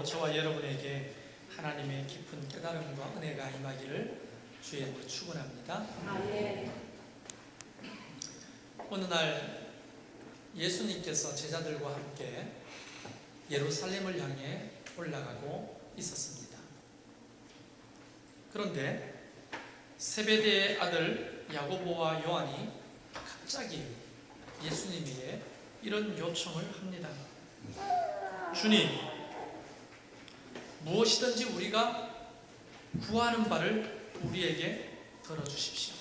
예배로 저와 여러분에게 하나님의 깊은 깨달음과 은혜가 임하기를 주의 이름으로 축원합니다. 아멘. 어느 날 예수님께서 제자들과 함께 예루살렘을 향해 올라가고 있었습니다. 그런데 세베대의 아들 야고보와 요한이 갑자기 예수님에게 이런 요청을 합니다. 주님, 무엇이든지 우리가 구하는 바를 우리에게 들어주십시오.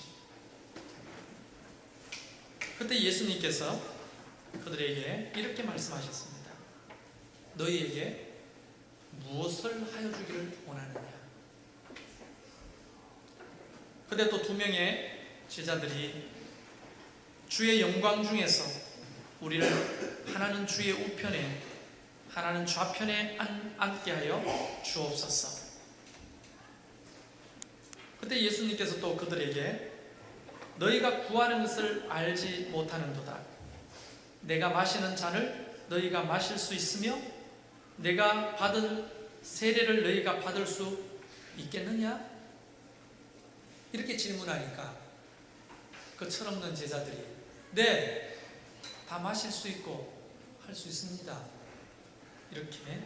그때 예수님께서 그들에게 이렇게 말씀하셨습니다. 너희에게 무엇을 하여 주기를 원하느냐? 그때 또 두 명의 제자들이 주의 영광 중에서 우리를 하나는 주의 우편에 하나는 좌편에 앉게 하여 주옵소서. 그때 예수님께서 또 그들에게 너희가 구하는 것을 알지 못하는도다. 내가 마시는 잔을 너희가 마실 수 있으며 내가 받은 세례를 너희가 받을 수 있겠느냐? 이렇게 질문하니까 그 철없는 제자들이 네, 다 마실 수 있고 할 수 있습니다. 이렇게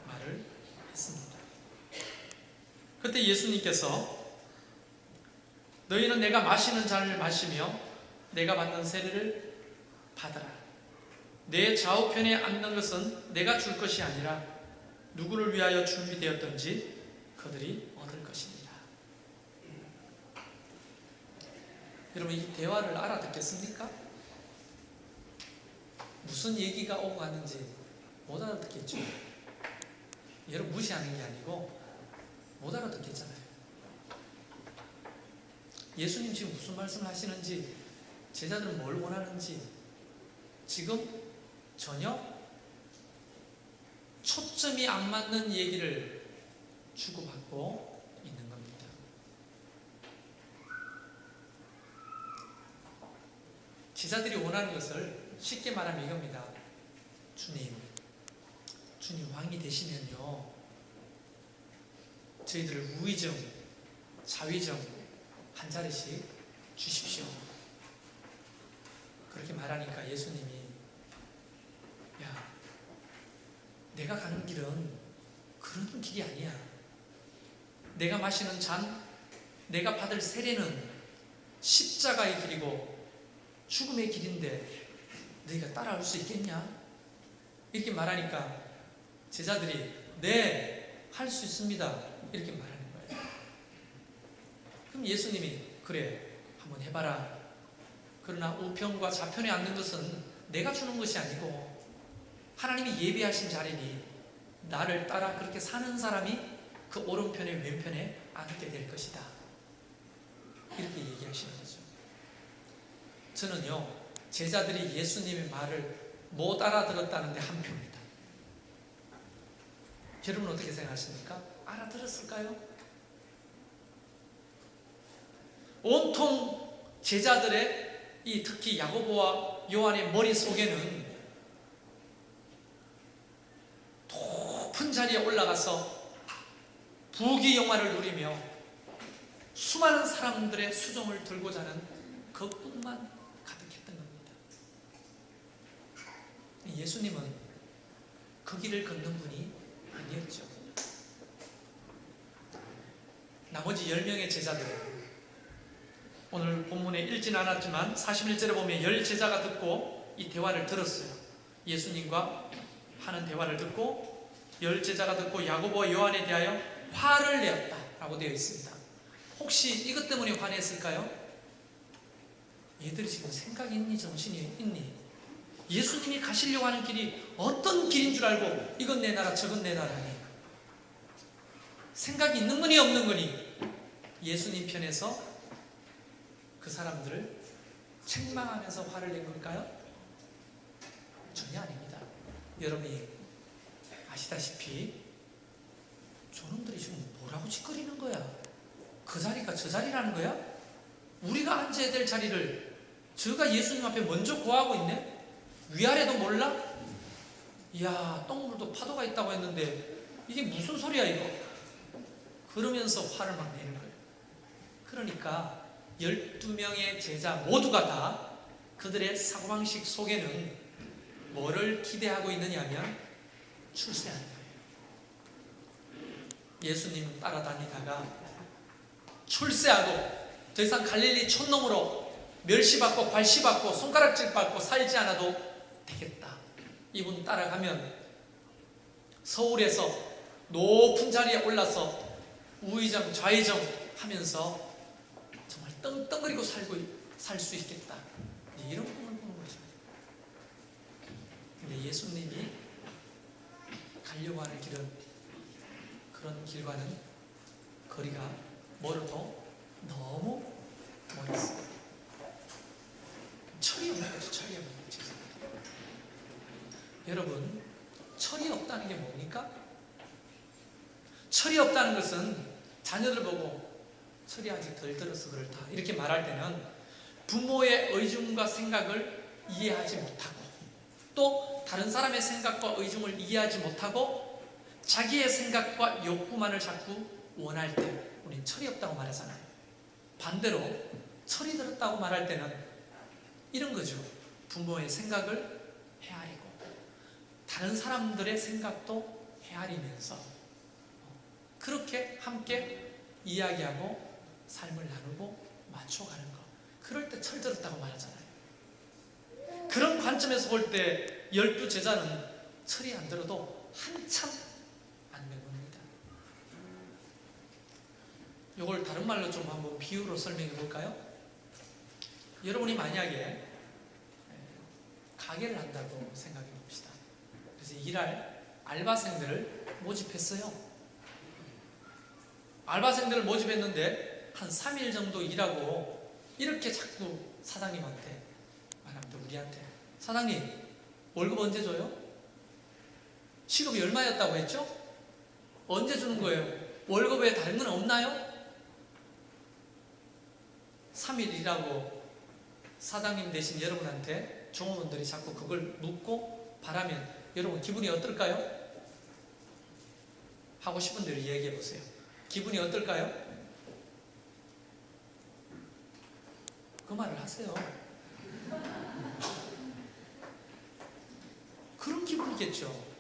말을 했습니다. 그때 예수님께서 너희는 내가 마시는 잔을 마시며 내가 받는 세례를 받아라. 내 좌우편에 앉는 것은 내가 줄 것이 아니라 누구를 위하여 준비되었던지 그들이 얻을 것입니다. 여러분, 이 대화를 알아듣겠습니까? 무슨 얘기가 오고 가는지 못 알아듣겠죠? 여러분, 무시하는 게 아니고 못 알아듣겠잖아요. 예수님 지금 무슨 말씀을 하시는지, 제자들은 뭘 원하는지 지금 전혀 초점이 안 맞는 얘기를 주고받고 있는 겁니다. 제자들이 원하는 것을 쉽게 말하면 이겁니다. 주님 왕이 되시면요, 저희들을 우의정, 자의정 한 자리씩 주십시오. 그렇게 말하니까 예수님이 야, 내가 가는 길은 그런 길이 아니야. 내가 마시는 잔, 내가 받을 세례는 십자가의 길이고 죽음의 길인데 너희가 따라올 수 있겠냐? 이렇게 말하니까 제자들이 네, 할 수 있습니다. 이렇게 말하는 거예요. 그럼 예수님이 그래, 한번 해봐라. 그러나 우편과 좌편에 앉는 것은 내가 주는 것이 아니고 하나님이 예비하신 자리니 나를 따라 그렇게 사는 사람이 그 오른편에 왼편에 앉게 될 것이다. 이렇게 얘기하시는 거죠. 저는요, 제자들이 예수님의 말을 못 알아들었다는데 한 표입니다. 여러분 어떻게 생각하십니까? 알아들었을까요? 온통 제자들의 이 특히 야고보와 요한의 머릿속에는 높은 자리에 올라가서 부귀영화를 누리며 수많은 사람들의 수종을 들고자 하는 그것뿐만 가득했던 겁니다. 예수님은 그 길을 걷는 분이 아니었죠. 나머지 10명의 제자들은 오늘 본문에 읽지는 않았지만 41절에 보면 10제자가 듣고 이 대화를 들었어요. 예수님과 하는 대화를 듣고 10제자가 듣고 야고보와 요한에 대하여 화를 내었다 라고 되어 있습니다. 혹시 이것 때문에 화냈을까요? 얘들이 지금 생각이 있니? 정신이 있니? 예수님이 가시려고 하는 길이 어떤 길인 줄 알고 이건 내 나라 저건 내 나라니 생각이 있는 거니 없는 거니 예수님 편에서 그 사람들을 책망하면서 화를 낸 걸까요? 전혀 아닙니다. 여러분이 아시다시피 저놈들이 지금 뭐라고 짓거리는 거야? 그 자리가 저 자리라는 거야? 우리가 앉아야 될 자리를 저가 예수님 앞에 먼저 구하고 있네? 위아래도 몰라? 이야, 똥물도 파도가 있다고 했는데 이게 무슨 소리야 이거? 그러면서 화를 막 내는 거예요. 그러니까 12명의 제자 모두가 다 그들의 사고방식 속에는 뭐를 기대하고 있느냐면 출세하는 거예요. 예수님 따라다니다가 출세하고 더 이상 갈릴리 촌놈으로 멸시받고 괄시받고 손가락질받고 살지 않아도 되겠다. 이분 따라가면 서울에서 높은 자리에 올라서 우의정 좌의정 하면서 정말 떵떵거리고 살 수 있겠다. 이런 꿈을 꾸는 거죠. 근데 예수님이 가려고 하는 길은 그런 길과는 거리가 멀어도 너무 멀었어요. 철이 없는 거죠. 철이 없는 거죠. 여러분, 철이 없다는 게 뭡니까? 철이 없다는 것은 자녀들 보고 철이 아직 덜 들어서 그렇다 이렇게 말할 때는 부모의 의중과 생각을 이해하지 못하고 또 다른 사람의 생각과 의중을 이해하지 못하고 자기의 생각과 욕구만을 자꾸 원할 때 우리는 철이 없다고 말하잖아요. 반대로 철이 들었다고 말할 때는 이런 거죠. 부모의 생각을 헤아리고 다른 사람들의 생각도 헤아리면서 그렇게 함께 이야기하고 삶을 나누고 맞춰가는 것. 그럴 때 철 들었다고 말하잖아요. 그런 관점에서 볼 때 12제자는 철이 안 들어도 한참 안 된 겁니다. 이걸 다른 말로 좀 한번 비유로 설명해 볼까요? 여러분이 만약에 가게를 한다고 생각해 봅시다. 그래서 일할 알바생들을 모집했어요. 알바생들을 모집했는데 한 3일 정도 일하고 이렇게 자꾸 사장님한테 말합니다. 우리한테 사장님 월급 언제 줘요? 시급이 얼마였다고 했죠? 언제 주는 거예요? 월급 외에 다른 건 없나요? 3일 일하고 사장님 대신 여러분한테 종업원들이 자꾸 그걸 묻고 바라면 여러분 기분이 어떨까요? 하고 싶은 대로 얘기해 보세요. 기분이 어떨까요? 그 말을 하세요. 그런 기분이겠죠.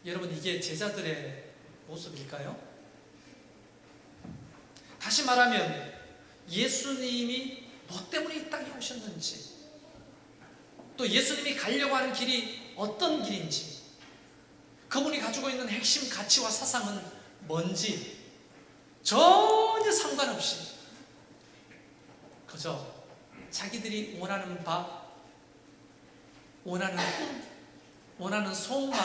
여러분 이게 제자들의 모습일까요? 다시 말하면 예수님이 뭐 때문에 이 땅에 오셨는지 또 예수님이 가려고 하는 길이 어떤 길인지 그분이 가지고 있는 핵심 가치와 사상은 뭔지 전혀 상관없이 그저 자기들이 원하는 바, 원하는 꿈, 원하는 소원만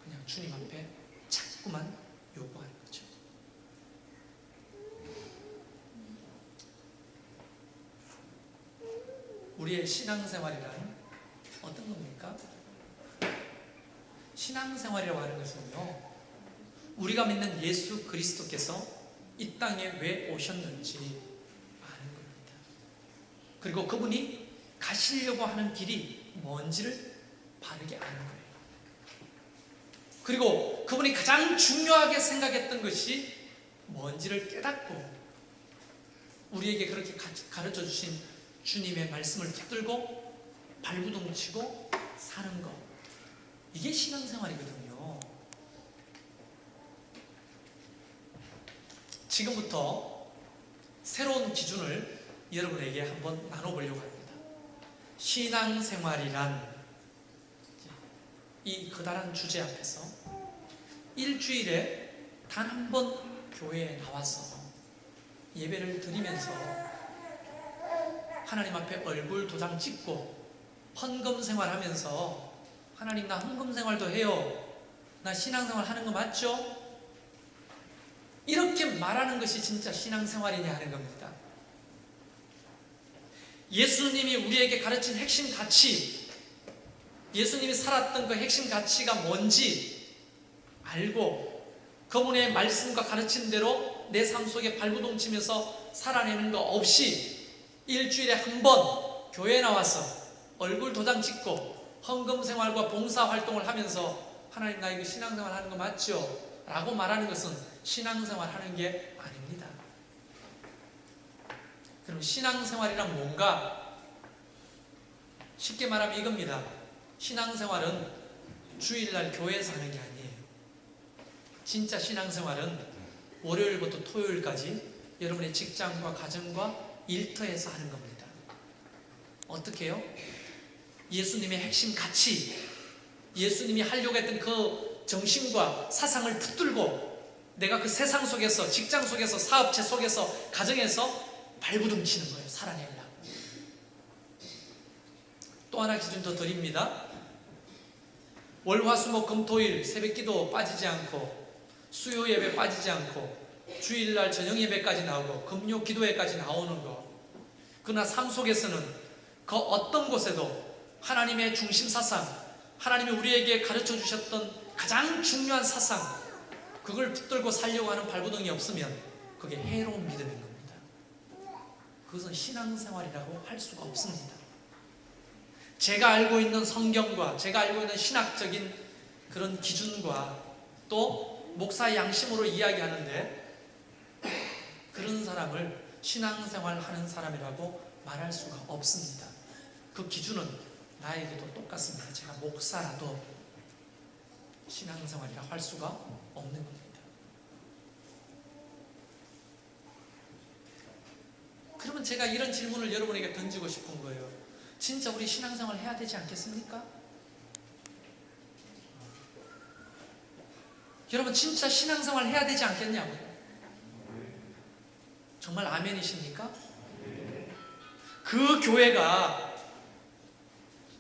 그냥 주님 앞에 자꾸만 요구하는 거죠. 우리의 신앙생활이란 어떤 겁니까? 신앙생활이라고 하는 것은요, 우리가 믿는 예수 그리스도께서 이 땅에 왜 오셨는지 아는 겁니다. 그리고 그분이 가시려고 하는 길이 뭔지를 바르게 아는 거예요. 그리고 그분이 가장 중요하게 생각했던 것이 뭔지를 깨닫고 우리에게 그렇게 가르쳐 주신 주님의 말씀을 붙들고 발부둥치고 사는 것. 이게 신앙생활이거든요. 지금부터 새로운 기준을 여러분에게 한번 나눠보려고 합니다. 신앙생활이란 이 커다란 주제 앞에서 일주일에 단 한 번 교회에 나와서 예배를 드리면서 하나님 앞에 얼굴 도장 찍고 헌금 생활하면서 하나님 나 헌금 생활도 해요. 나 신앙생활 하는 거 맞죠? 이렇게 말하는 것이 진짜 신앙생활이냐 하는 겁니다. 예수님이 우리에게 가르친 핵심 가치, 예수님이 살았던 그 핵심 가치가 뭔지 알고 그분의 말씀과 가르친 대로 내 삶 속에 발부동치면서 살아내는 거 없이 일주일에 한 번 교회에 나와서 얼굴 도장 찍고 헌금 생활과 봉사 활동을 하면서 하나님 나 이거 신앙생활 하는 거 맞죠? 라고 말하는 것은 신앙생활 하는 게 아닙니다. 그럼 신앙생활이란 뭔가? 쉽게 말하면 이겁니다. 신앙생활은 주일날 교회에서 하는 게 아니에요. 진짜 신앙생활은 월요일부터 토요일까지 여러분의 직장과 가정과 일터에서 하는 겁니다. 어떻게 해요? 예수님의 핵심 가치, 예수님이 하려고 했던 그 정신과 사상을 붙들고 내가 그 세상 속에서, 직장 속에서, 사업체 속에서, 가정에서 발부둥치는 거예요. 살아내려고. 또 하나 기준 더 드립니다. 월화수목금토일 새벽기도 빠지지 않고 수요 예배 빠지지 않고 주일날 저녁 예배까지 나오고 금요 기도회까지 나오는 거. 그러나 삶 속에서는 그 어떤 곳에도 하나님의 중심 사상, 하나님이 우리에게 가르쳐 주셨던 가장 중요한 사상, 그걸 붙들고 살려고 하는 발부둥이 없으면 그게 해로운 믿음인 겁니다. 그것은 신앙생활이라고 할 수가 없습니다. 제가 알고 있는 성경과 제가 알고 있는 신학적인 그런 기준과 또 목사의 양심으로 이야기하는데 그런 사람을 신앙생활 하는 사람이라고 말할 수가 없습니다. 그 기준은 나에게도 똑같습니다. 제가 목사라도 신앙생활이라고 할 수가 없는 겁니다. 그러면 제가 이런 질문을 여러분에게 던지고 싶은 거예요. 진짜 우리 신앙생활 해야 되지 않겠습니까? 여러분 진짜 신앙생활 해야 되지 않겠냐고요? 정말 아멘이십니까? 그 교회가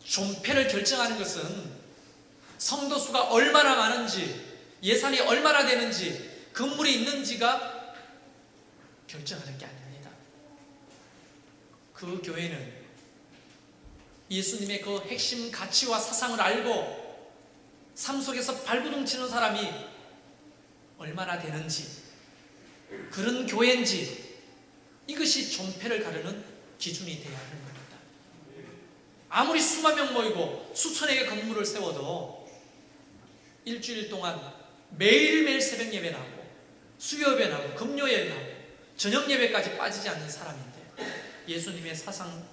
존폐를 결정하는 것은 성도 수가 얼마나 많은지, 예산이 얼마나 되는지, 건물이 있는지가 결정하는 게 아닙니다. 그 교회는 예수님의 그 핵심 가치와 사상을 알고 삶 속에서 발부둥치는 사람이 얼마나 되는지, 그런 교회인지, 이것이 존폐를 가르는 기준이 되어야 하는 겁니다. 아무리 수만 명 모이고 수천의 건물을 세워도 일주일 동안 매일매일 새벽 예배 나오고 수요 예배 나오고 금요 예배 나오고 저녁 예배까지 빠지지 않는 사람인데 예수님의 사상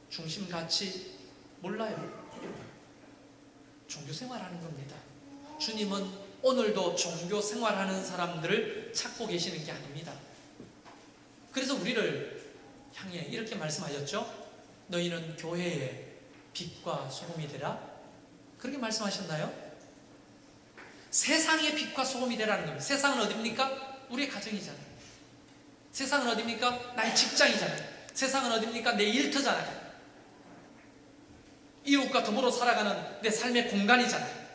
중심 가치 몰라요. 종교 생활하는 겁니다. 주님은 오늘도 종교 생활하는 사람들을 찾고 계시는 게 아닙니다. 그래서 우리를 향해 이렇게 말씀하셨죠? 너희는 교회의 빛과 소금이 되라. 그렇게 말씀하셨나요? 세상의 빛과 소금이 되라는 겁니다. 세상은 어디입니까? 우리의 가정이잖아요. 세상은 어디입니까? 나의 직장이잖아요. 세상은 어디입니까? 내 일터잖아요. 이웃과 더불어 살아가는 내 삶의 공간이잖아요.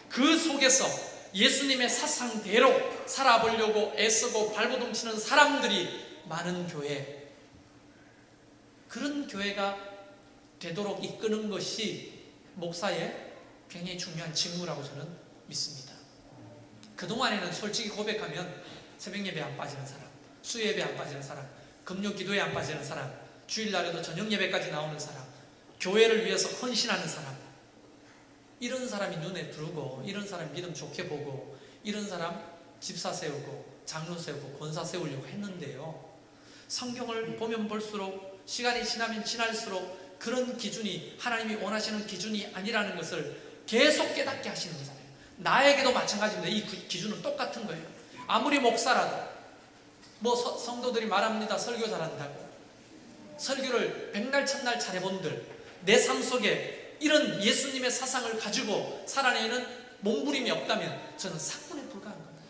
그 속에서 예수님의 사상대로 살아보려고 애쓰고 발버둥치는 사람들이 많은 교회, 그런 교회가 되도록 이끄는 것이 목사의 굉장히 중요한 직무라고 저는 믿습니다. 그동안에는 솔직히 고백하면 새벽 예배 안 빠지는 사람, 수요 예배 안 빠지는 사람, 금요 기도에 안 빠지는 사람, 주일날에도 저녁 예배까지 나오는 사람, 교회를 위해서 헌신하는 사람, 이런 사람이 눈에 들어오고 이런 사람 믿음 좋게 보고 이런 사람 집사 세우고 장로 세우고 권사 세우려고 했는데요, 성경을 보면 볼수록 시간이 지나면 지날수록 그런 기준이 하나님이 원하시는 기준이 아니라는 것을 계속 깨닫게 하시는 거잖아요. 나에게도 마찬가지입니다. 이 기준은 똑같은 거예요. 아무리 목사라도 성도들이 말합니다. 설교 잘한다고. 설교를 백날 천날 잘해본들, 내 삶 속에 이런 예수님의 사상을 가지고 살아내는 몸부림이 없다면 저는 사건에 불과한 겁니다.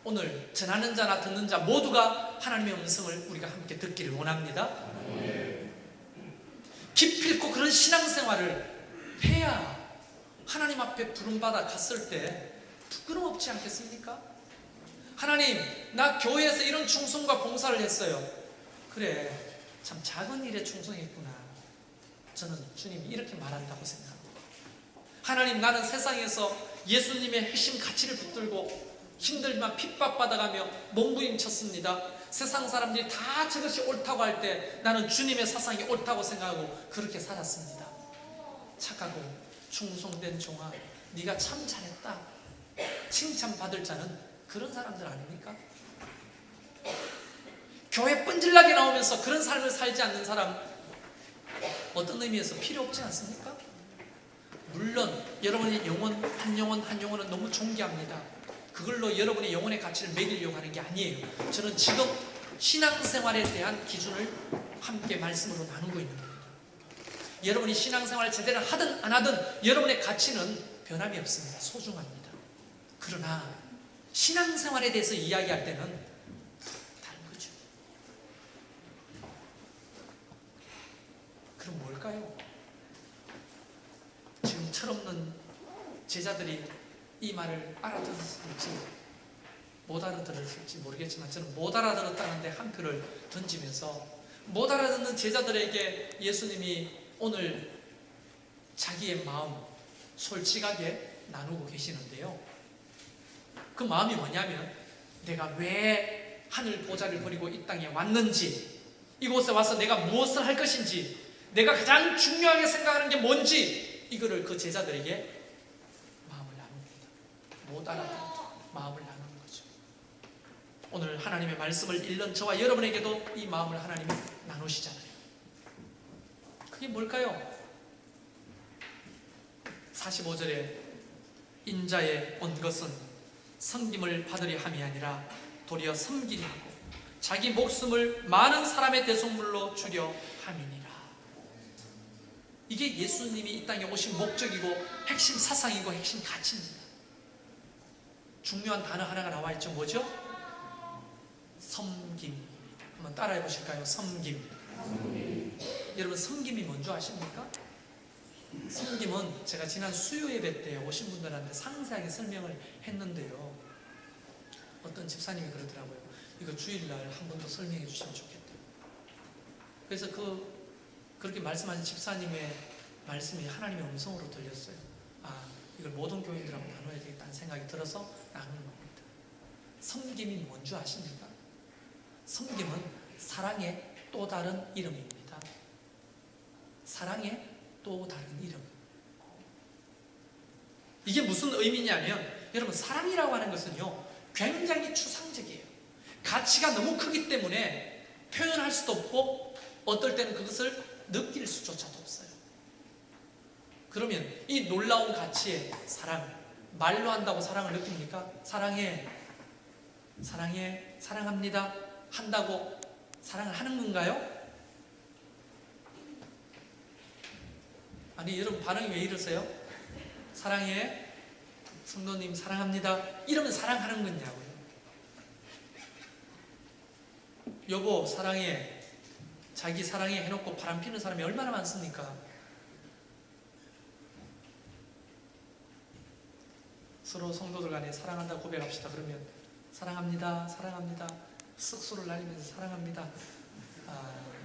오늘 전하는 자나 듣는 자 모두가 하나님의 음성을 우리가 함께 듣기를 원합니다. 기필코 그런 신앙생활을 해야 하나님 앞에 부름받아 갔을 때 부끄럼 없지 않겠습니까? 하나님, 나 교회에서 이런 충성과 봉사를 했어요. 그래, 참 작은 일에 충성했구나. 저는 주님이 이렇게 말한다고 생각합니다. 하나님, 나는 세상에서 예수님의 핵심 가치를 붙들고 힘들지만 핍박받아가며 몸부림쳤습니다. 세상 사람들이 다 저것이 옳다고 할 때 나는 주님의 사상이 옳다고 생각하고 그렇게 살았습니다. 착하고 충성된 종아, 네가 참 잘했다, 칭찬받을 자는 그런 사람들 아닙니까? 교회 뻔질나게 나오면서 그런 삶을 살지 않는 사람, 어떤 의미에서 필요 없지 않습니까? 물론 여러분의 영혼 한 영혼은 너무 존귀합니다. 그걸로 여러분의 영혼의 가치를 매기려고 하는 게 아니에요. 저는 지금 신앙생활에 대한 기준을 함께 말씀으로 나누고 있는 겁니다. 여러분이 신앙생활을 제대로 하든 안 하든 여러분의 가치는 변함이 없습니다. 소중합니다. 그러나 신앙생활에 대해서 이야기할 때는 다른 거죠. 그럼 뭘까요? 지금 철없는 제자들이 이 말을 알아들었을지 못 알아들었을지 모르겠지만 저는 못 알아들었다는데 한 표를 던지면서, 못 알아듣는 제자들에게 예수님이 오늘 자기의 마음 솔직하게 나누고 계시는데요, 그 마음이 뭐냐면, 내가 왜 하늘 보좌를 버리고 이 땅에 왔는지, 이곳에 와서 내가 무엇을 할 것인지, 내가 가장 중요하게 생각하는 게 뭔지, 이거를 그 제자들에게 마음을 나눕니다. 못 알아듣는 마음을 나누는 거죠. 오늘 하나님의 말씀을 읽는 저와 여러분에게도 이 마음을 하나님이 나누시잖아요. 그게 뭘까요? 45절에 인자에 온 것은 섬김을 받으려 함이 아니라 도리어 섬기려 하고 자기 목숨을 많은 사람의 대속물로 주려 함이니라. 이게 예수님이 이 땅에 오신 목적이고 핵심 사상이고 핵심 가치입니다. 중요한 단어 하나가 나와 있죠. 뭐죠? 섬김입니다. 한번 따라해 보실까요? 섬김. 여러분, 섬김이 뭔지 아십니까? 섬김은 제가 지난 수요 예배 때 오신 분들한테 상세하게 설명을 했는데요, 어떤 집사님이 그러더라고요. 이거 주일날 한 번 더 설명해 주시면 좋겠다. 그래서 그렇게 말씀하신 집사님의 말씀이 하나님의 음성으로 들렸어요. 아, 이걸 모든 교인들하고 나눠야 되겠다는 생각이 들어서 나누는 겁니다. 섬김이 뭔지 아십니까? 섬김은 사랑의 또 다른 이름입니다. 사랑의 또 다른 이름. 이게 무슨 의미냐면, 여러분, 사랑이라고 하는 것은요 굉장히 추상적이에요. 가치가 너무 크기 때문에 표현할 수도 없고 어떨 때는 그것을 느낄 수조차도 없어요. 그러면 이 놀라운 가치의 사랑, 말로 한다고 사랑을 느낍니까? 사랑해, 사랑해, 사랑합니다 한다고 사랑을 하는 건가요? 아니, 여러분 반응이 왜 이러세요? 사랑해, 성도님 사랑합니다 이러면 사랑하는 거냐고요. 여보 사랑해, 자기 사랑해 해놓고 바람 피는 사람이 얼마나 많습니까? 서로 성도들 간에 사랑한다 고백합시다. 그러면 사랑합니다, 사랑합니다, 쓱소를 날리면서 사랑합니다,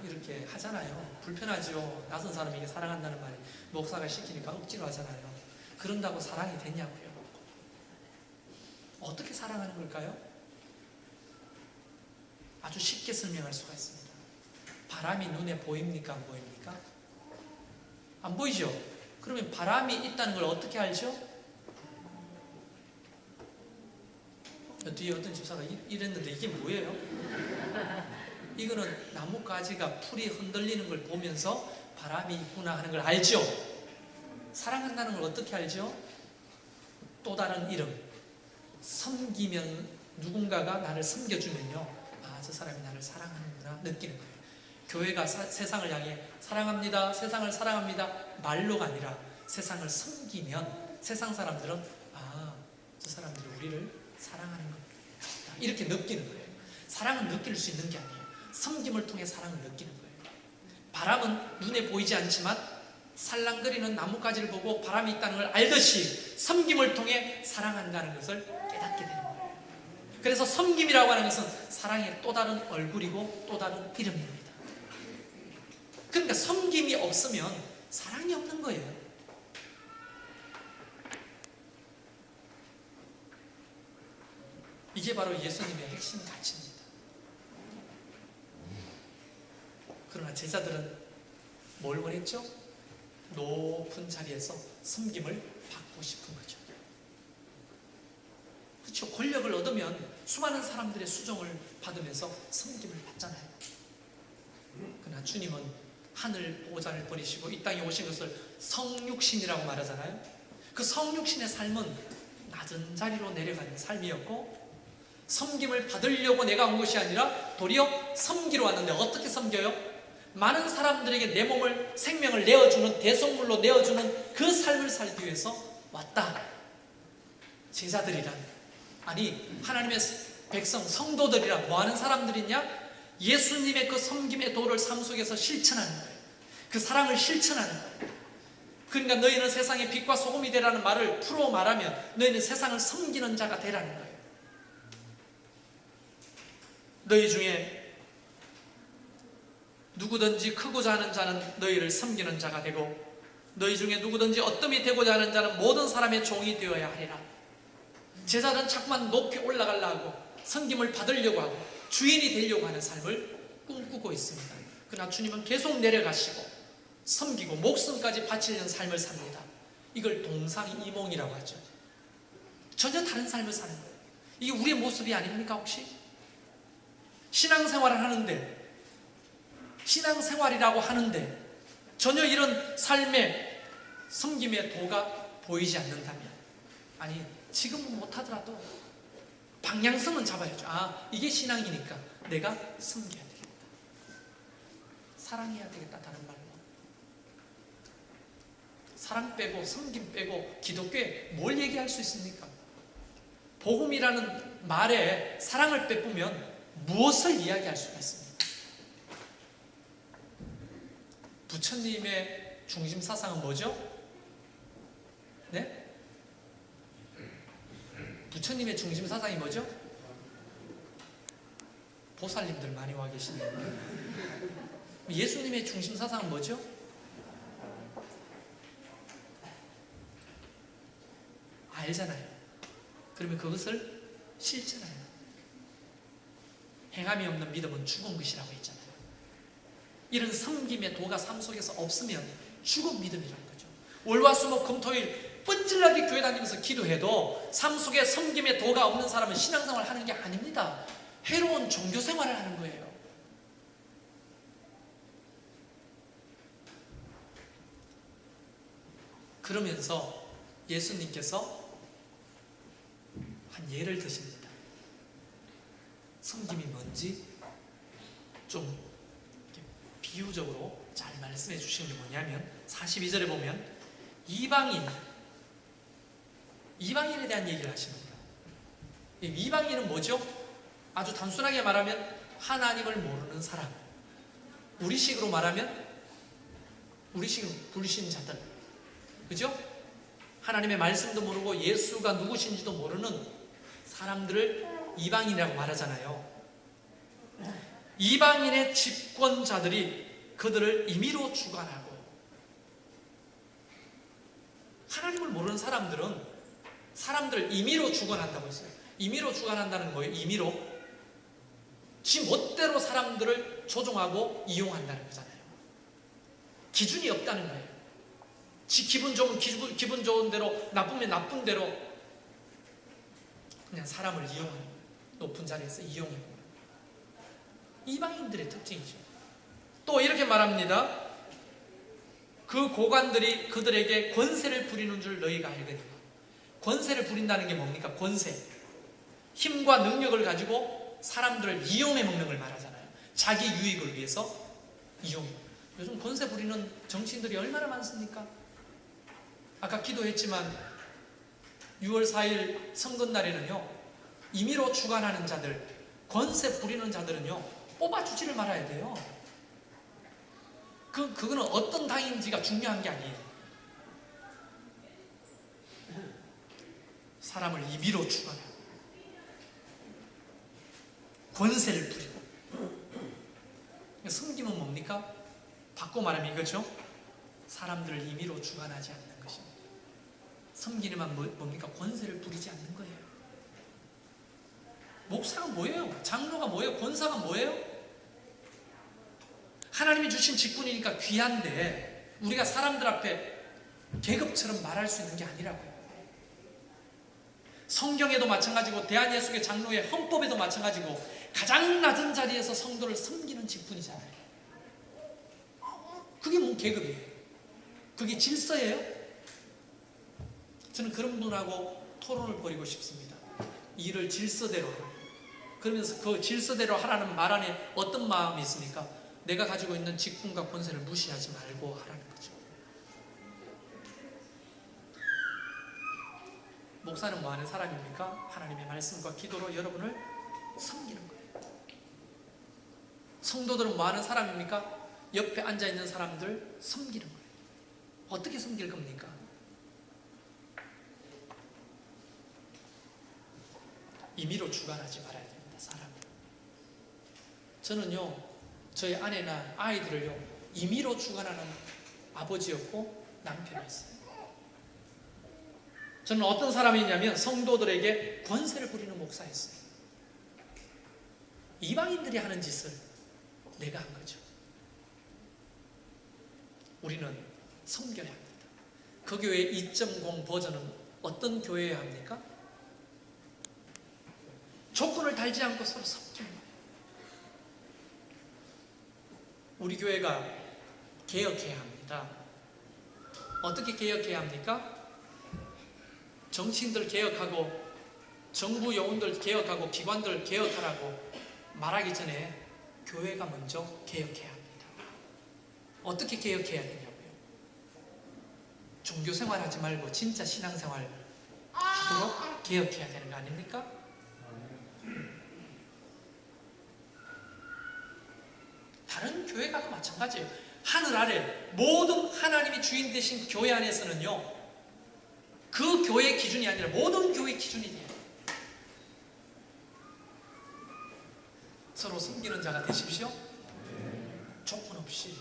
이렇게 하잖아요. 불편하죠. 낯선 사람에게 사랑한다는 말이 목사가 시키니까 억지로 하잖아요. 그런다고 사랑이 되냐고요. 어떻게 사랑하는 걸까요? 아주 쉽게 설명할 수가 있습니다. 바람이 눈에 보입니까? 안 보입니까? 안 보이죠? 그러면 바람이 있다는 걸 어떻게 알죠? 뒤에 어떤 집사가 이랬는데 이게 뭐예요? 이거는 나뭇가지가 풀이 흔들리는 걸 보면서 바람이 있구나 하는 걸 알죠? 사랑한다는 걸 어떻게 알죠? 또 다른 이름. 섬기면, 누군가가 나를 섬겨주면요, 아, 저 사람이 나를 사랑하는구나 느끼는 거예요. 교회가 세상을 향해 사랑합니다, 세상을 사랑합니다 말로가 아니라 세상을 섬기면 세상 사람들은 아, 저 사람들이 우리를 사랑하는 겁니다 이렇게 느끼는 거예요. 사랑은 느낄 수 있는 게 아니에요. 섬김을 통해 사랑을 느끼는 거예요. 바람은 눈에 보이지 않지만 살랑거리는 나뭇가지를 보고 바람이 있다는 걸 알듯이 섬김을 통해 사랑한다는 것을 깨닫게 되는 거예요. 그래서 섬김이라고 하는 것은 사랑의 또 다른 얼굴이고 또 다른 이름입니다. 그러니까 섬김이 없으면 사랑이 없는 거예요. 이게 바로 예수님의 핵심 가치입니다. 그러나 제자들은 뭘 원했죠? 높은 자리에서 섬김을 받고 싶은 거죠. 그렇죠. 권력을 얻으면 수많은 사람들의 수종을 받으면서 섬김을 받잖아요. 그러나 주님은 하늘 보좌를 버리시고 이 땅에 오신 것을 성육신이라고 말하잖아요. 그 성육신의 삶은 낮은 자리로 내려가는 삶이었고, 섬김을 받으려고 내가 온 것이 아니라 도리어 섬기러 왔는데, 어떻게 섬겨요? 많은 사람들에게 내 몸을, 생명을 내어주는, 대속물로 내어주는 그 삶을 살기 위해서 왔다. 제자들이란, 아니 하나님의 백성, 성도들이란 뭐 하는 사람들이냐? 예수님의 그 섬김의 도를 삶 속에서 실천하는 거예요. 그 사랑을 실천하는 거예요. 그러니까 너희는 세상의 빛과 소금이 되라는 말을 풀어 말하면 너희는 세상을 섬기는 자가 되라는 거예요. 너희 중에 누구든지 크고자 하는 자는 너희를 섬기는 자가 되고, 너희 중에 누구든지 어뜸이 되고자 하는 자는 모든 사람의 종이 되어야 하리라. 제자는 자꾸만 높이 올라가려고 하고 섬김을 받으려고 하고 주인이 되려고 하는 삶을 꿈꾸고 있습니다. 그러나 주님은 계속 내려가시고 섬기고 목숨까지 바치려는 삶을 삽니다. 이걸 동상이몽이라고 하죠. 전혀 다른 삶을 사는 거예요. 이게 우리의 모습이 아닙니까? 혹시 신앙생활을 하는데, 신앙생활이라고 하는데 전혀 이런 삶의 섬김의 도가 보이지 않는다면, 아니 지금은 못하더라도 방향성은 잡아야죠. 아, 이게 신앙이니까 내가 섬겨야 되겠다, 사랑해야 되겠다. 다른 말로 사랑 빼고 섬김 빼고 기독교에 뭘 얘기할 수 있습니까? 복음이라는 말에 사랑을 빼보면 무엇을 이야기할 수가 있습니까? 부처님의 중심 사상은 뭐죠? 네? 부처님의 중심 사상이 뭐죠? 보살님들 많이 와 계시네요. 예수님의 중심 사상은 뭐죠? 알잖아요. 그러면 그것을 실천해요. 행함이 없는 믿음은 죽은 것이라고 했잖아요. 이런 섬김의 도가 삶 속에서 없으면 죽은 믿음이라는 거죠. 월화수목 금토일 뻔질나게 교회 다니면서 기도해도 삶 속에 섬김의 도가 없는 사람은 신앙생활을 하는 게 아닙니다. 해로운 종교생활을 하는 거예요. 그러면서 예수님께서 한 예를 드십니다. 섬김이 뭔지 좀 비유적으로 잘 말씀해 주신 게 뭐냐면, 42절에 보면 이방인에 대한 얘기를 하십니다. 이방인은 뭐죠? 아주 단순하게 말하면 하나님을 모르는 사람, 우리식으로 말하면 우리식으로 불신자들, 그죠? 하나님의 말씀도 모르고 예수가 누구신지도 모르는 사람들을 이방인이라고 말하잖아요. 이방인의 집권자들이 그들을 임의로 주관하고, 하나님을 모르는 사람들은 사람들을 임의로 주관한다고 했어요. 임의로 주관한다는 건 뭐예요? 임의로 지 멋대로 사람들을 조종하고 이용한다는 거잖아요. 기준이 없다는 거예요. 지 기분 좋으면 기분 좋은 대로, 나쁘면 나쁜 대로 그냥 사람을 이용하는 거예요. 높은 자리에서 이용해요. 이방인들의 특징이죠. 또 이렇게 말합니다. 그 고관들이 그들에게 권세를 부리는 줄 너희가 알거니와. 권세를 부린다는 게 뭡니까? 권세, 힘과 능력을 가지고 사람들을 이용해 먹는 걸 말하잖아요. 자기 유익을 위해서 이용. 요즘 권세 부리는 정치인들이 얼마나 많습니까? 아까 기도했지만 6월 4일 선거날에는요, 임의로 주관하는 자들, 권세 부리는 자들은요 뽑아주지를 말아야 돼요. 그거는 어떤 당인지가 중요한 게 아니에요. 사람을 임의로 주관하고 권세를 부리고. 섬김은 뭡니까? 바꿔 말하면 이거죠. 사람들을 임의로 주관하지 않는 것입니다. 섬기는 만 뭡니까? 권세를 부리지 않는 거예요. 목사가 뭐예요? 장로가 뭐예요? 권사가 뭐예요? 하나님이 주신 직분이니까 귀한데 우리가 사람들 앞에 계급처럼 말할 수 있는 게 아니라고요. 성경에도 마찬가지고 대한예수교 장로의 헌법에도 마찬가지고 가장 낮은 자리에서 성도를 섬기는 직분이잖아요. 그게 뭔 계급이에요? 그게 질서예요? 저는 그런 분하고 토론을 벌이고 싶습니다. 일을 질서대로 하라. 그러면서 그 질서대로 하라는 말 안에 어떤 마음이 있습니까? 내가 가지고 있는 직분과 권세를 무시하지 말고 하라는 거죠. 목사는 뭐 하는 사람입니까? 하나님의 말씀과 기도로 여러분을 섬기는 거예요. 성도들은 뭐 하는 사람입니까? 옆에 앉아있는 사람들 섬기는 거예요. 어떻게 섬길 겁니까? 임의로 주관하지 말아야 됩니다. 사람. 저는요, 저희 아내나 아이들을요, 임의로 주관하는 아버지였고 남편이었어요. 저는 어떤 사람이냐면 성도들에게 권세를 부리는 목사였어요. 이방인들이 하는 짓을 내가 한 거죠. 우리는 섬겨야 합니다. 그 교회 2.0 버전은 어떤 교회여야 합니까? 조건을 달지 않고 서로 섬기는 거예요. 우리 교회가 개혁해야 합니다. 어떻게 개혁해야 합니까? 정치인들 개혁하고 정부 요원들 개혁하고 기관들 개혁하라고 말하기 전에 교회가 먼저 개혁해야 합니다. 어떻게 개혁해야 되냐고요? 종교생활 하지 말고 진짜 신앙생활 하도록 개혁해야 되는 거 아닙니까? 다른 교회가 마찬가지예요. 하늘 아래 모든 하나님이 주인 되신 교회 안에서는요, 그 교회 기준이 아니라 모든 교회 기준이 돼요. 서로 섬기는 자가 되십시오. 조건 없이.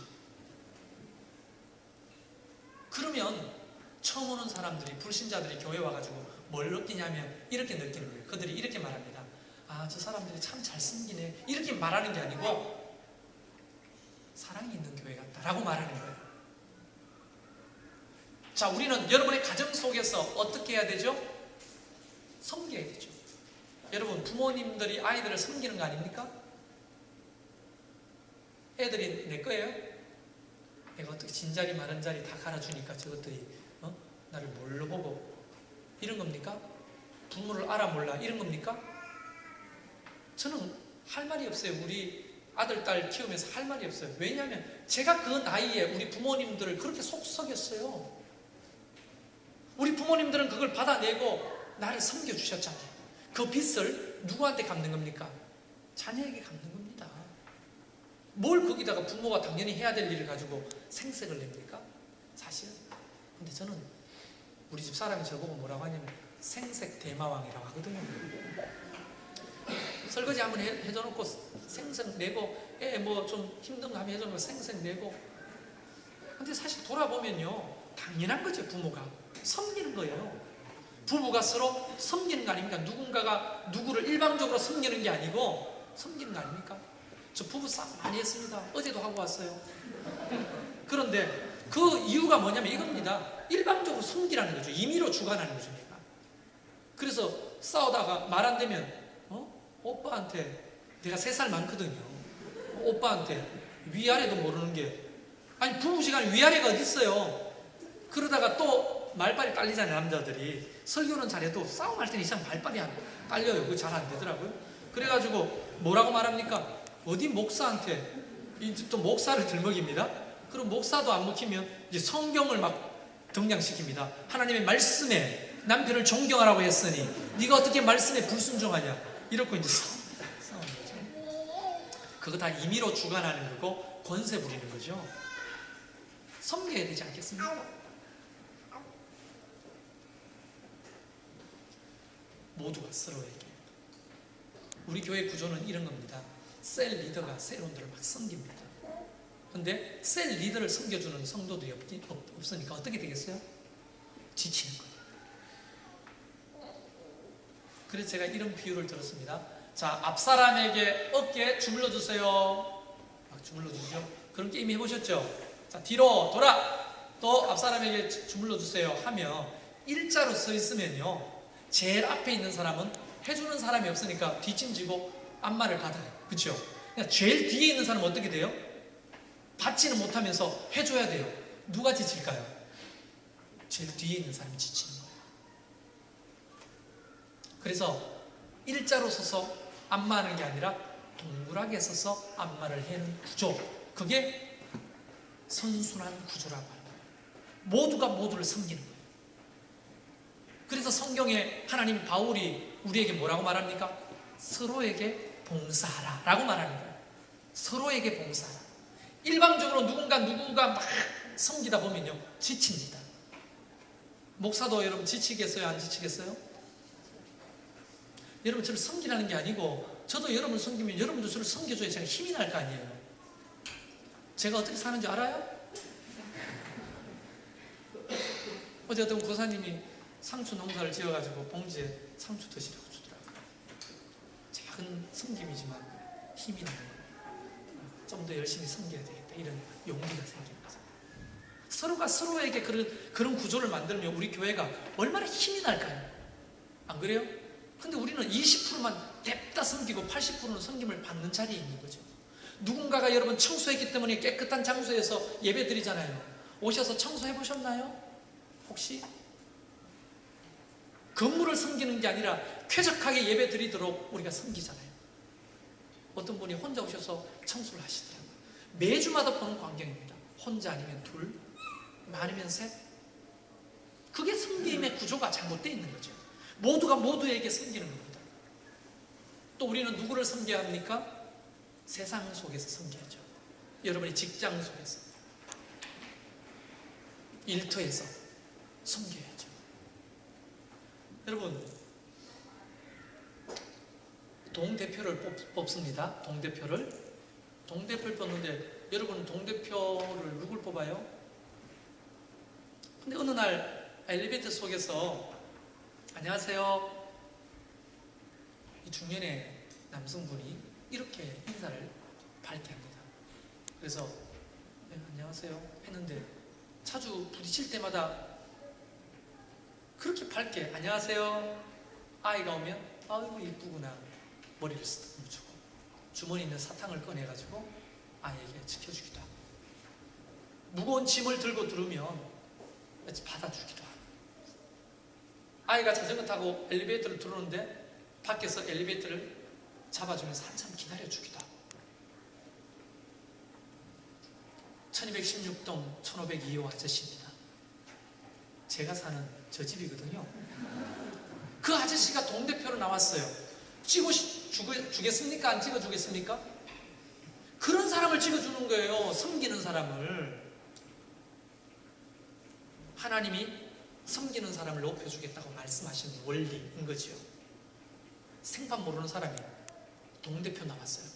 그러면 처음 오는 사람들이, 불신자들이 교회 와가지고 뭘 느끼냐면 이렇게 느끼는 거예요. 그들이 이렇게 말합니다. 아, 저 사람들이 참 잘 섬기네. 이렇게 말하는 게 아니고 사랑이 있는 교회 같다라고 말하는 거예요. 자, 우리는 여러분의 가정 속에서 어떻게 해야 되죠? 섬겨야 되죠. 여러분, 부모님들이 아이들을 섬기는 거 아닙니까? 애들이 내 거예요? 내가 어떻게 진자리 마른자리 다 갈아주니까 저것들이 나를 뭘로 보고 이런 겁니까? 부모를 알아 몰라 이런 겁니까? 저는 할 말이 없어요. 우리 아들, 딸 키우면서 할 말이 없어요. 왜냐하면 제가 그 나이에 우리 부모님들을 그렇게 속썩였어요. 우리 부모님들은 그걸 받아내고 나를 섬겨주셨잖아요. 그 빚을 누구한테 갚는 겁니까? 자녀에게 갚는 겁니다. 뭘 거기다가 부모가 당연히 해야 될 일을 가지고 생색을 냅니까? 사실은. 근데 저는 우리 집 사람이 저보고 뭐라고 하냐면 생색 대마왕이라고 하거든요. 설거지 한번 해줘놓고 생색 내고, 애 뭐 좀 힘든 거 하면 해줘놓고 생색 내고. 근데 사실 돌아보면요, 당연한 거죠. 부모가 섬기는 거예요. 부부가 서로 섬기는 거 아닙니까? 누군가가 누구를 일방적으로 섬기는 게 아니고 섬기는 거 아닙니까? 저 부부 싸움 많이 했습니다. 어제도 하고 왔어요. 그런데 그 이유가 뭐냐면 이겁니다. 일방적으로 섬기라는 거죠. 임의로 주관하는 거죠. 내가. 그래서 싸우다가 말 안 되면 오빠한테, 내가 3살 많거든요. 오빠한테 위아래도 모르는 게, 아니 부부시간에 위아래가 어디 있어요? 그러다가 또 말빨이 딸리잖아요. 남자들이 설교는 잘해도 싸움할 때는 이상 말빨이 안 딸려요. 그거 잘 안 되더라고요. 그래가지고 뭐라고 말합니까? 어디 목사한테, 또 목사를 들먹입니다. 그럼 목사도 안 먹히면 이제 성경을 막 등장시킵니다. 하나님의 말씀에 남편을 존경하라고 했으니 네가 어떻게 말씀에 불순종하냐, 이렇게 이제 싸우는 거죠. 그거 다 임의로 주관하는 거고 권세 부리는 거죠. 섬겨야 되지 않겠습니까? 모두가 서로에게. 우리 교회 구조는 이런 겁니다. 셀 리더가 셀원들을 막 섬깁니다. 근데 셀 리더를 섬겨주는 성도들이 없으니까 어떻게 되겠어요? 지치는 거예요. 그래서 제가 이런 비유를 들었습니다. 자, 앞사람에게 어깨에 주물러 주세요. 막 주물러 주죠. 그런 게임 해보셨죠? 자, 뒤로 돌아. 또 앞사람에게 주물러 주세요 하며 일자로 서 있으면요, 제일 앞에 있는 사람은 해주는 사람이 없으니까 뒷짐지고 안마를 받아요. 그렇죠? 그러니까 제일 뒤에 있는 사람은 어떻게 돼요? 받지는 못하면서 해줘야 돼요. 누가 지칠까요? 제일 뒤에 있는 사람이 지치는 거예요. 그래서 일자로 서서 안마하는 게 아니라 동그랗게 서서 안마를 하는 구조, 그게 선순환 구조라고 하는 거예요. 모두가 모두를 섬기는 거예요. 그래서 성경에 하나님 바울이 우리에게 뭐라고 말합니까? 서로에게 봉사하라 라고 말하는 거예요. 서로에게 봉사하라. 일방적으로 누가 막 섬기다 보면요, 지칩니다. 목사도 여러분 지치겠어요? 안 지치겠어요? 여러분 저를 섬기라는 게 아니고, 저도 여러분을 섬기면 여러분도 저를 섬겨줘야 제가 힘이 날 거 아니에요. 제가 어떻게 사는지 알아요? 어제 어떤 고사님이 상추 농사를 지어가지고 봉지에 상추 드시라고 주더라고요. 작은 섬김이지만 힘이 나는 거예요. 좀 더 열심히 섬겨야 되겠다, 이런 용기가 생기는 거죠. 서로가 서로에게 그런 구조를 만들면 우리 교회가 얼마나 힘이 날까요? 안 그래요? 근데 우리는 20%만 냅다 섬기고 80%는 섬김을 받는 자리에 있는 거죠. 누군가가 여러분 청소했기 때문에 깨끗한 장소에서 예배 드리잖아요. 오셔서 청소해 보셨나요? 혹시? 건물을 섬기는 게 아니라 쾌적하게 예배 드리도록 우리가 섬기잖아요. 어떤 분이 혼자 오셔서 청소를 하시더라고요. 매주마다 보는 광경입니다. 혼자 아니면 둘, 많으면 셋. 그게 섬김의 구조가 잘못되어 있는 거죠. 모두가 모두에게 섬기는 겁니다. 또 우리는 누구를 섬겨야 합니까? 세상 속에서 섬겨야죠. 여러분의 직장 속에서, 일터에서 섬겨야죠. 여러분, 동대표를 뽑습니다. 동대표를 뽑는데 여러분 동대표를 누굴 뽑아요? 근데 어느 날 엘리베이터 속에서 안녕하세요, 이 중년의 남성분이 이렇게 인사를 밝게 합니다. 그래서 네, 안녕하세요 했는데 자주 부딪힐 때마다 그렇게 밝게 안녕하세요. 아이가 오면 아이고 이쁘구나, 머리를 쓰다듬어 주고 주머니에 있는 사탕을 꺼내가지고 아이에게 지켜주기도 하고, 무거운 짐을 들고 들으면 받아주기도 하고, 아이가 자전거 타고 엘리베이터를 들어오는데 밖에서 엘리베이터를 잡아주면서 한참 기다려주기도 하고, 1216동 1502호 아저씨입니다. 제가 사는 저 집이거든요. 그 아저씨가 동대표로 나왔어요. 찍어주겠습니까? 안 찍어주겠습니까? 그런 사람을 찍어주는 거예요. 섬기는 사람을. 하나님이 섬기는 사람을 높여주겠다고 말씀하시는 원리인 거죠. 생판 모르는 사람이 동대표 나왔어요.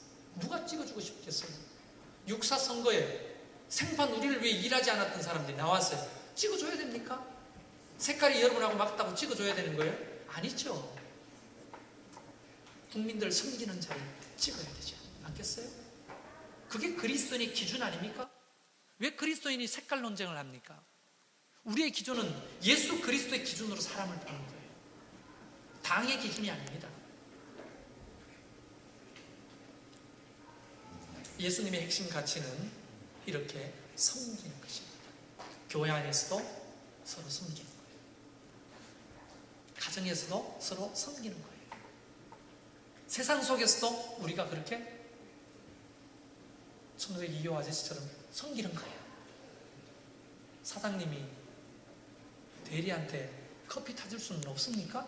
누가 찍어주고 싶겠어요? 육사 선거에 생판 우리를 위해 일하지 않았던 사람들이 나왔어요. 찍어줘야 됩니까? 색깔이 여러분하고 맞다고 찍어줘야 되는 거예요? 아니죠. 국민들 섬기는 자를 찍어야 되죠. 맞겠어요? 그게 그리스도인의 기준 아닙니까? 왜 그리스도인이 색깔 논쟁을 합니까? 우리의 기준은 예수 그리스도의 기준으로 사람을 보는 거예요. 당의 기준이 아닙니다. 예수님의 핵심 가치는 이렇게 섬기는 것입니다. 교회 안에서도 서로 섬기는 거예요. 가정에서도 서로 섬기는 거예요. 세상 속에서도 우리가 그렇게 1502호 아저씨처럼 섬기는 거예요. 사장님이 대리한테 커피 타줄 수는 없습니까?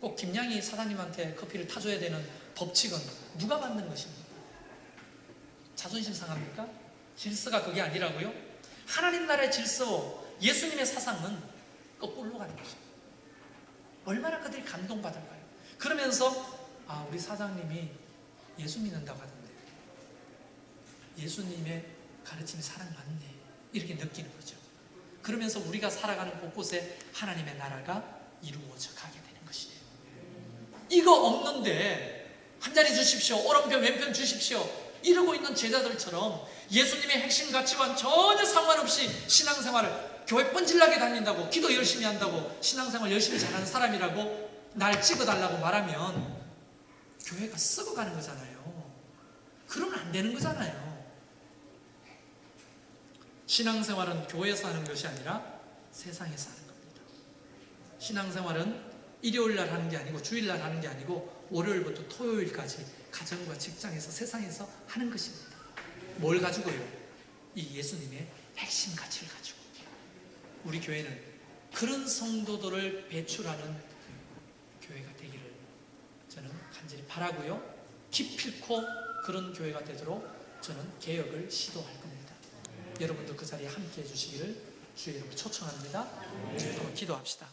꼭 김양희 사장님한테 커피를 타줘야 되는 법칙은 누가 만든 것입니까? 자존심 상합니까? 질서가 그게 아니라고요? 하나님 나라의 질서, 예수님의 사상은 거꾸로 가는 것입니다. 얼마나 그들이 감동받을까요? 그러면서 우리 사장님이 예수 믿는다고 하던데 예수님의 가르침이 사랑 맞네, 이렇게 느끼는 거죠. 그러면서 우리가 살아가는 곳곳에 하나님의 나라가 이루어져 가게 되는 것이에요. 이거 없는데 한 자리 주십시오, 오른편 왼편 주십시오 이러고 있는 제자들처럼 예수님의 핵심 가치와는 전혀 상관없이 신앙생활을 교회 뻔질나게 다닌다고, 기도 열심히 한다고, 신앙생활 열심히 잘하는 사람이라고 날 찍어달라고 말하면 교회가 썩어가는 거잖아요. 그러면 안 되는 거잖아요. 신앙생활은 교회에서 하는 것이 아니라 세상에서 하는 겁니다. 신앙생활은 일요일날 하는 게 아니고 주일날 하는 게 아니고 월요일부터 토요일까지 가정과 직장에서 세상에서 하는 것입니다. 뭘 가지고요? 이 예수님의 핵심 가치를 가지고. 우리 교회는 그런 성도들을 배출하는 교회가 되기를 저는 간절히 바라고요. 기필코 그런 교회가 되도록 저는 개혁을 시도할 겁니다. 여러분도 그 자리에 함께 해주시기를 주의 이름으로 초청합니다. 한번 기도합시다.